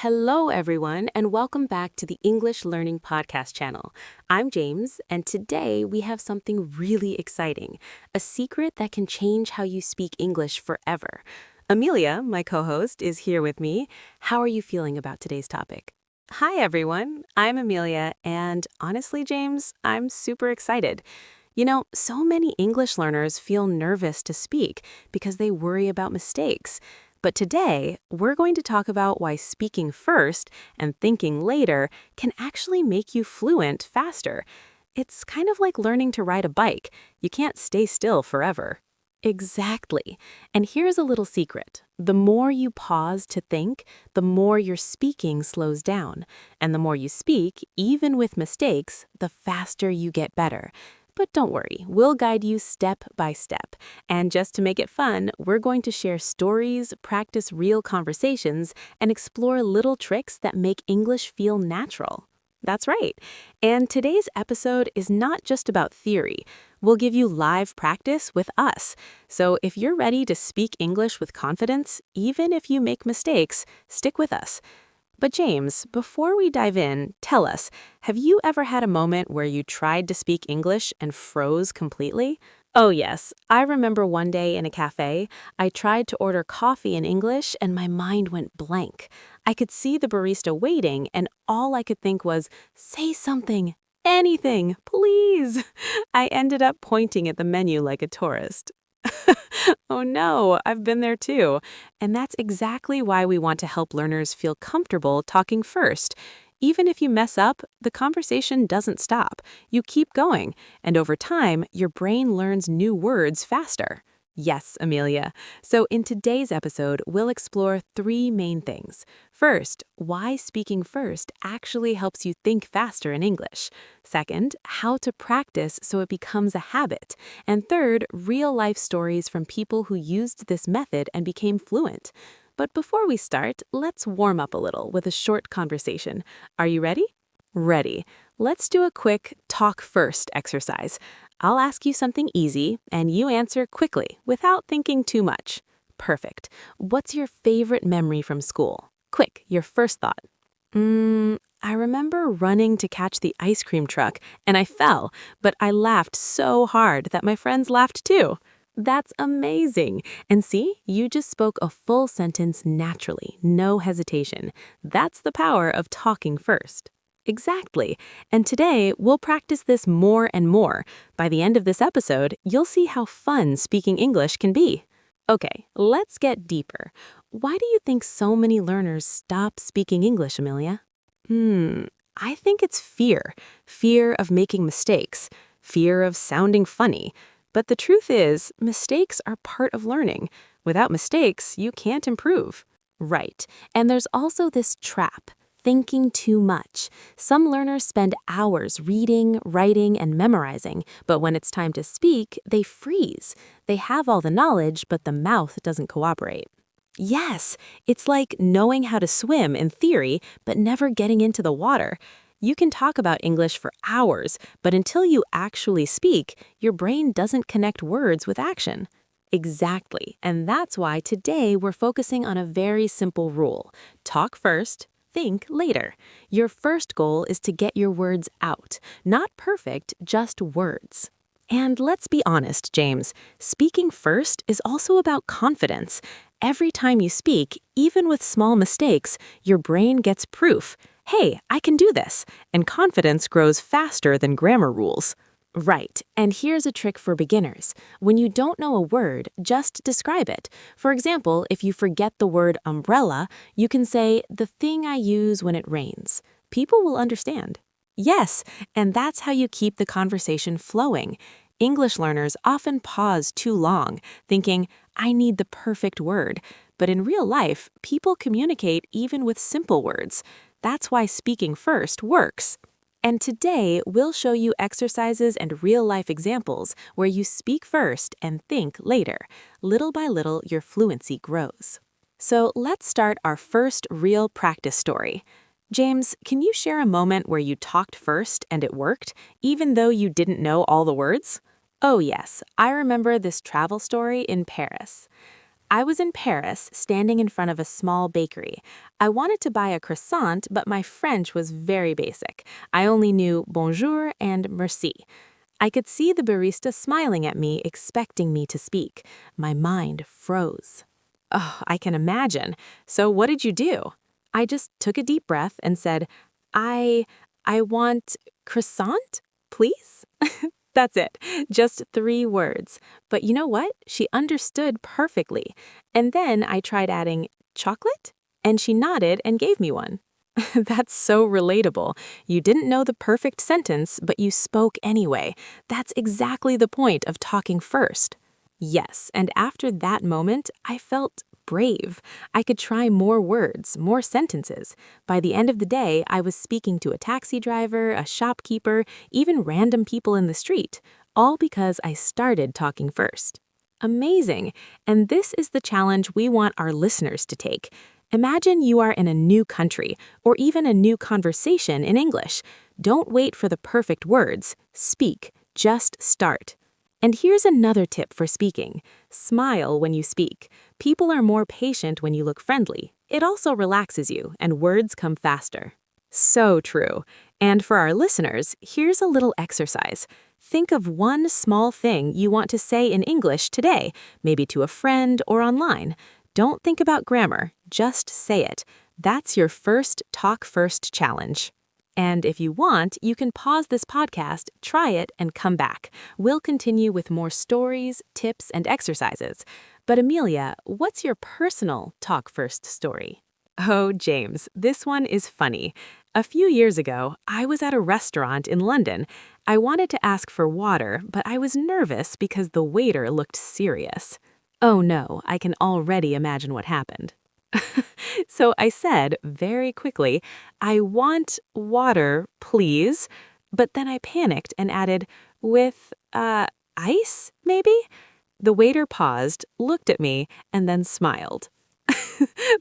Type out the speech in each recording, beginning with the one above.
Hello, everyone, and welcome back to the English Learning Podcast channel. I'm James, and today we have something really exciting, a secret that can change how you speak English forever. Amelia, my co-host, is here with me. How are you feeling about today's topic? Hi, everyone. I'm Amelia, and honestly, James, I'm super excited. You know, so many English learners feel nervous to speak because they worry about mistakes. But today, we're going to talk about why speaking first and thinking later can actually make you fluent faster. It's kind of like learning to ride a bike. You can't stay still forever. Exactly. And here's a little secret. The more you pause to think, the more your speaking slows down. And the more you speak, even with mistakes, the faster you get better. But don't worry, we'll guide you step by step. And just to make it fun, we're going to share stories, practice real conversations, and explore little tricks that make English feel natural. That's right. And today's episode is not just about theory. We'll give you live practice with us. So if you're ready to speak English with confidence, even if you make mistakes, stick with us. But James, before we dive in, tell us, have you ever had a moment where you tried to speak English and froze completely? Oh yes, I remember one day in a cafe, I tried to order coffee in English and my mind went blank. I could see the barista waiting and all I could think was, say something, anything, please. I ended up pointing at the menu like a tourist. Oh no, I've been there too. And that's exactly why we want to help learners feel comfortable talking first. Even if you mess up, the conversation doesn't stop. You keep going, and over time, your brain learns new words faster. Yes, Amelia. So in today's episode, we'll explore three main things. First, why speaking first actually helps you think faster in English. Second, how to practice so it becomes a habit. And third, real-life stories from people who used this method and became fluent. But before we start, let's warm up a little with a short conversation. Are you ready? Ready. Let's do a quick talk first exercise. I'll ask you something easy, and you answer quickly, without thinking too much. Perfect. What's your favorite memory from school? Quick, your first thought. I remember running to catch the ice cream truck, and I fell, but I laughed so hard that my friends laughed too. That's amazing. And see, you just spoke a full sentence naturally, no hesitation. That's the power of talking first. Exactly. And today, we'll practice this more and more. By the end of this episode, you'll see how fun speaking English can be. Okay, let's get deeper. Why do you think so many learners stop speaking English, Amelia? I think it's fear. Fear of making mistakes. Fear of sounding funny. But the truth is, mistakes are part of learning. Without mistakes, you can't improve. Right. And there's also this trap. Thinking too much. Some learners spend hours reading, writing, and memorizing, but when it's time to speak, they freeze. They have all the knowledge, but the mouth doesn't cooperate. Yes, it's like knowing how to swim in theory, but never getting into the water. You can talk about English for hours, but until you actually speak, your brain doesn't connect words with action. Exactly, and that's why today we're focusing on a very simple rule. Talk first. Think later. Your first goal is to get your words out. Not perfect, just words. And let's be honest, James, speaking first is also about confidence. Every time you speak, even with small mistakes, your brain gets proof. Hey, I can do this. And confidence grows faster than grammar rules. Right, and here's a trick for beginners. When you don't know a word, just describe it. For example, if you forget the word umbrella, you can say, the thing I use when it rains. People will understand. Yes, and that's how you keep the conversation flowing. English learners often pause too long, thinking, I need the perfect word. But in real life, people communicate even with simple words. That's why speaking first works. And today, we'll show you exercises and real-life examples where you speak first and think later. Little by little, your fluency grows. So let's start our first real practice story. James, can you share a moment where you talked first and it worked, even though you didn't know all the words? Oh yes, I remember this travel story in Paris. I was in Paris, standing in front of a small bakery. I wanted to buy a croissant, but my French was very basic. I only knew bonjour and merci. I could see the barista smiling at me, expecting me to speak. My mind froze. Oh, I can imagine. So what did you do? I just took a deep breath and said, I, I want croissant, please? That's it. Just 3 words. But you know what? She understood perfectly. And then I tried adding chocolate, and she nodded and gave me one. That's so relatable. You didn't know the perfect sentence, but you spoke anyway. That's exactly the point of talking first. Yes, and after that moment, I felt brave. I could try more words, more sentences. By the end of the day, I was speaking to a taxi driver, a shopkeeper, even random people in the street, all because I started talking first. Amazing! And this is the challenge we want our listeners to take. Imagine you are in a new country, or even a new conversation in English. Don't wait for the perfect words. Speak. Just start. And here's another tip for speaking. Smile when you speak. People are more patient when you look friendly. It also relaxes you, and words come faster. So true. And for our listeners, here's a little exercise. Think of one small thing you want to say in English today, maybe to a friend or online. Don't think about grammar, just say it. That's your first Talk First challenge. And if you want, you can pause this podcast, try it, and come back. We'll continue with more stories, tips, and exercises. But Amelia, what's your personal Talk First story? Oh, James, this one is funny. A few years ago, I was at a restaurant in London. I wanted to ask for water, but I was nervous because the waiter looked serious. Oh no, I can already imagine what happened. So I said very quickly, I want water, please. But then I panicked and added, with, ice, maybe? The waiter paused, looked at me, and then smiled.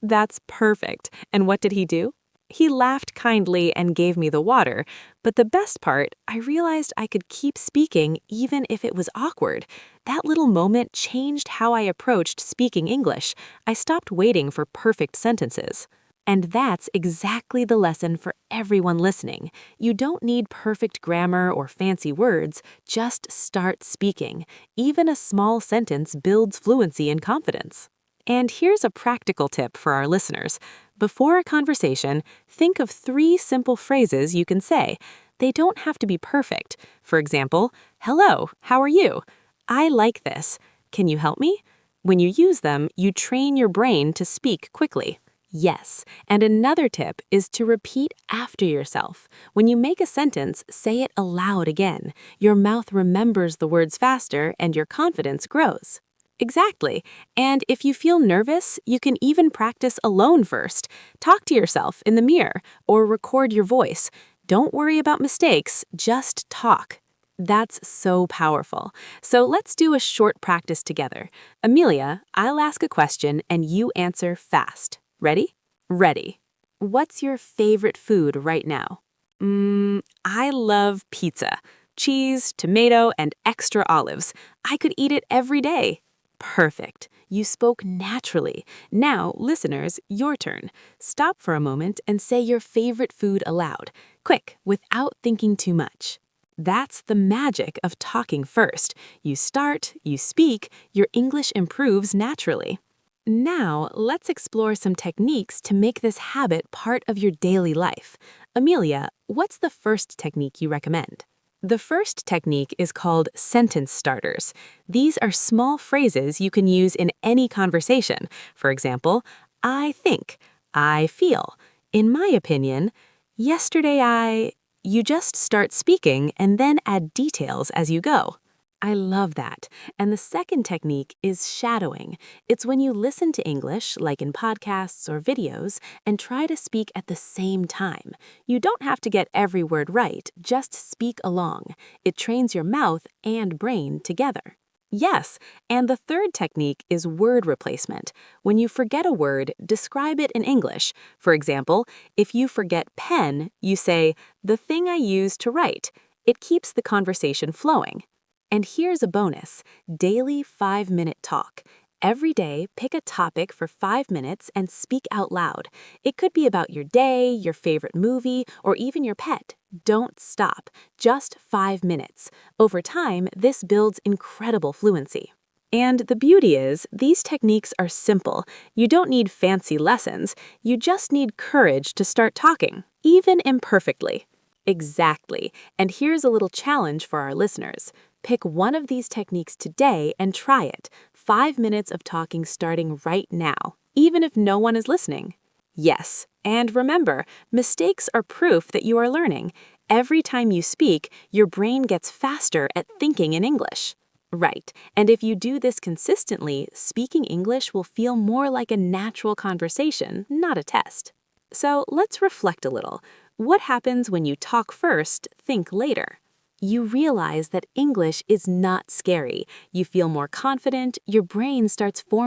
That's perfect. And what did he do? He laughed kindly and gave me the water, but the best part, I realized I could keep speaking even if it was awkward. That little moment changed how I approached speaking English. I stopped waiting for perfect sentences. And that's exactly the lesson for everyone listening. You don't need perfect grammar or fancy words, just start speaking. Even a small sentence builds fluency and confidence. And here's a practical tip for our listeners. Before a conversation, think of 3 simple phrases you can say. They don't have to be perfect. For example, hello, how are you? I like this. Can you help me? When you use them, you train your brain to speak quickly. Yes, and another tip is to repeat after yourself. When you make a sentence, say it aloud again. Your mouth remembers the words faster and your confidence grows. Exactly. And if you feel nervous, you can even practice alone first. Talk to yourself in the mirror or record your voice. Don't worry about mistakes, just talk. That's so powerful. So let's do a short practice together. Amelia, I'll ask a question and you answer fast. Ready? Ready. What's your favorite food right now? I love pizza. Cheese, tomato, and extra olives. I could eat it every day. Perfect. You spoke naturally. Now, listeners, your turn. Stop for a moment and say your favorite food aloud. Quick, without thinking too much. That's the magic of talking first. You start, you speak, your English improves naturally. Now, let's explore some techniques to make this habit part of your daily life. Amelia, what's the first technique you recommend? The first technique is called sentence starters. These are small phrases you can use in any conversation. For example, I think, I feel, in my opinion, yesterday You just start speaking and then add details as you go. I love that. And the second technique is shadowing. It's when you listen to English, like in podcasts or videos, and try to speak at the same time. You don't have to get every word right, just speak along. It trains your mouth and brain together. Yes, and the third technique is word replacement. When you forget a word, describe it in English. For example, if you forget pen, you say, the thing I use to write. It keeps the conversation flowing. And here's a bonus, daily 5-minute talk. Every day, pick a topic for 5 minutes and speak out loud. It could be about your day, your favorite movie, or even your pet. Don't stop. Just 5 minutes. Over time, this builds incredible fluency. And the beauty is, these techniques are simple. You don't need fancy lessons. You just need courage to start talking, even imperfectly. Exactly. And here's a little challenge for our listeners. Pick one of these techniques today and try it. 5 minutes of talking starting right now, even if no one is listening. Yes, and remember, mistakes are proof that you are learning. Every time you speak, your brain gets faster at thinking in English. Right, and if you do this consistently, speaking English will feel more like a natural conversation, not a test. So let's reflect a little. What happens when you talk first, think later? You realize that English is not scary. You feel more confident, your brain starts forming